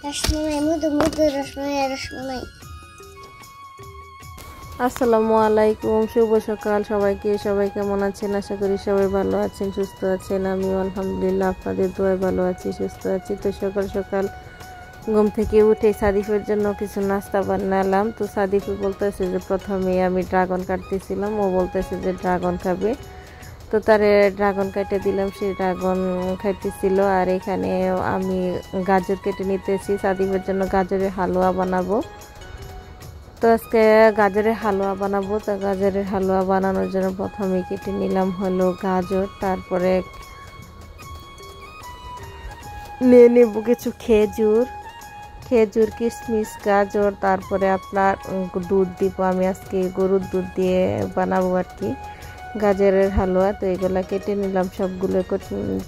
রসমালাই মধু মধু রসমালাই রসমালাই। আসসালামু আলাইকুম, শুভ সকাল সবাইকে। সবাই কেমন আছেন? আশা করি সবাই ভালো আছেন, সুস্থ আছেন। আমিও আলহামদুলিল্লাহ আপনাদের দোয়ায় ভালো আছি, সুস্থ আছি। তো সকাল সকাল ঘুম থেকে উঠে সাদিফের জন্য কিছু নাস্তা বানালাম। তো সাদিফ বলতেছে যে প্রথমে আমি ড্রাগন কাটতেছিলাম, ও বলতেছে যে ড্রাগন খাবে। তো তারে ড্রাগন কেটে দিলাম, সে ড্রাগন খাইতেছিল। আর এখানে আমি গাজর কেটে নিতেছি, সাদিফের জন্য গাজরের হালুয়া বানাবো। তো আজকে গাজরের হালুয়া বানাবো। তো গাজরের হালুয়া বানানোর জন্য প্রথমে কেটে নিলাম হলো গাজর, তারপরে নিয়ে নেব কিছু খেজুর, কিশমিশ, গাজর, তারপরে আপনার দুধ দিব। আমি আজকে গরুর দুধ দিয়ে বানাবো আর কি গাজরের হালুয়া। তো এগুলা কেটে নিলাম, সবগুলো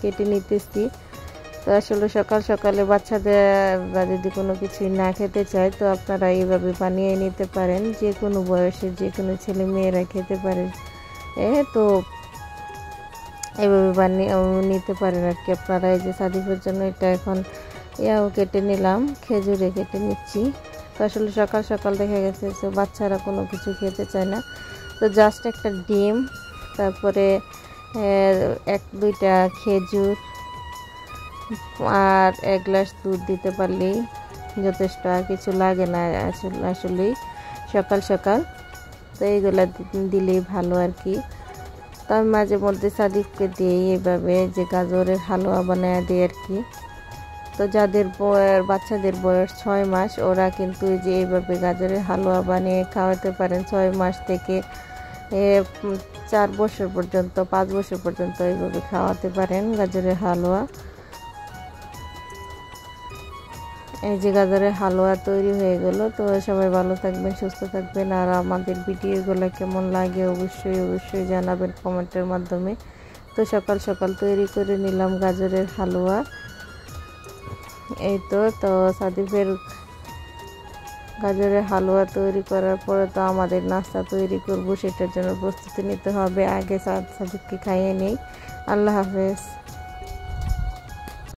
কেটে নিতেছি। তো আসলে সকাল সকালে বাচ্চাদের যদি কোনো কিছুই না খেতে চায় তো আপনারা এইভাবে বানিয়ে নিতে পারেন, যে কোনো বয়সের যে কোনো ছেলে মেয়েরা খেতে পারে। তো এইভাবে বানিয়ে নিতে পারেন আর কি আপনারা। এই যে সাদিফের জন্য এটা এখন কেটে নিলাম, খেজুরে কেটে নিচ্ছি। তো আসলে সকাল সকাল দেখা গেছে যে বাচ্চারা কোনো কিছু খেতে চায় না। তো জাস্ট একটা ডিম, তারপরে এক দুইটা খেজুর আর এক গ্লাস দুধ দিতে পারলেই যথেষ্ট, আর কিছু লাগে না আসলেই সকাল সকাল। তো এইগুলা দিলেই ভালো আর কি। তো আমি মাঝে মধ্যে সাদিফকে দিই এইভাবে যে গাজরের হালুয়া বানায় দিই আর কি। তো যাদের বাচ্চাদের বয়স 6 মাস, ওরা কিন্তু যে এইভাবে গাজরের হালুয়া বানিয়ে খাওয়াতে পারেন। 6 মাস থেকে 4 বছর পর্যন্ত, 5 বছর পর্যন্ত এইভাবে খাওয়াতে পারেন গাজরের হালুয়া। এই যে গাজরের হালুয়া তৈরি হয়ে গেল। তো সবাই ভালো থাকবেন, সুস্থ থাকবেন। আর আমাদের ভিডিওগুলো কেমন লাগে অবশ্যই জানাবেন কমেন্টের মাধ্যমে। তো সকাল সকাল তৈরি করে নিলাম গাজরের হালুয়া। এই তো সাদিফের গাজরের হালুয়া তৈরি করার পরে তো আমাদের নাস্তা তৈরি করব, সেটার জন্য প্রস্তুতি নিতে হবে। আগে সাদিফকে খাইয়ে নেই। আল্লাহ হাফেজ।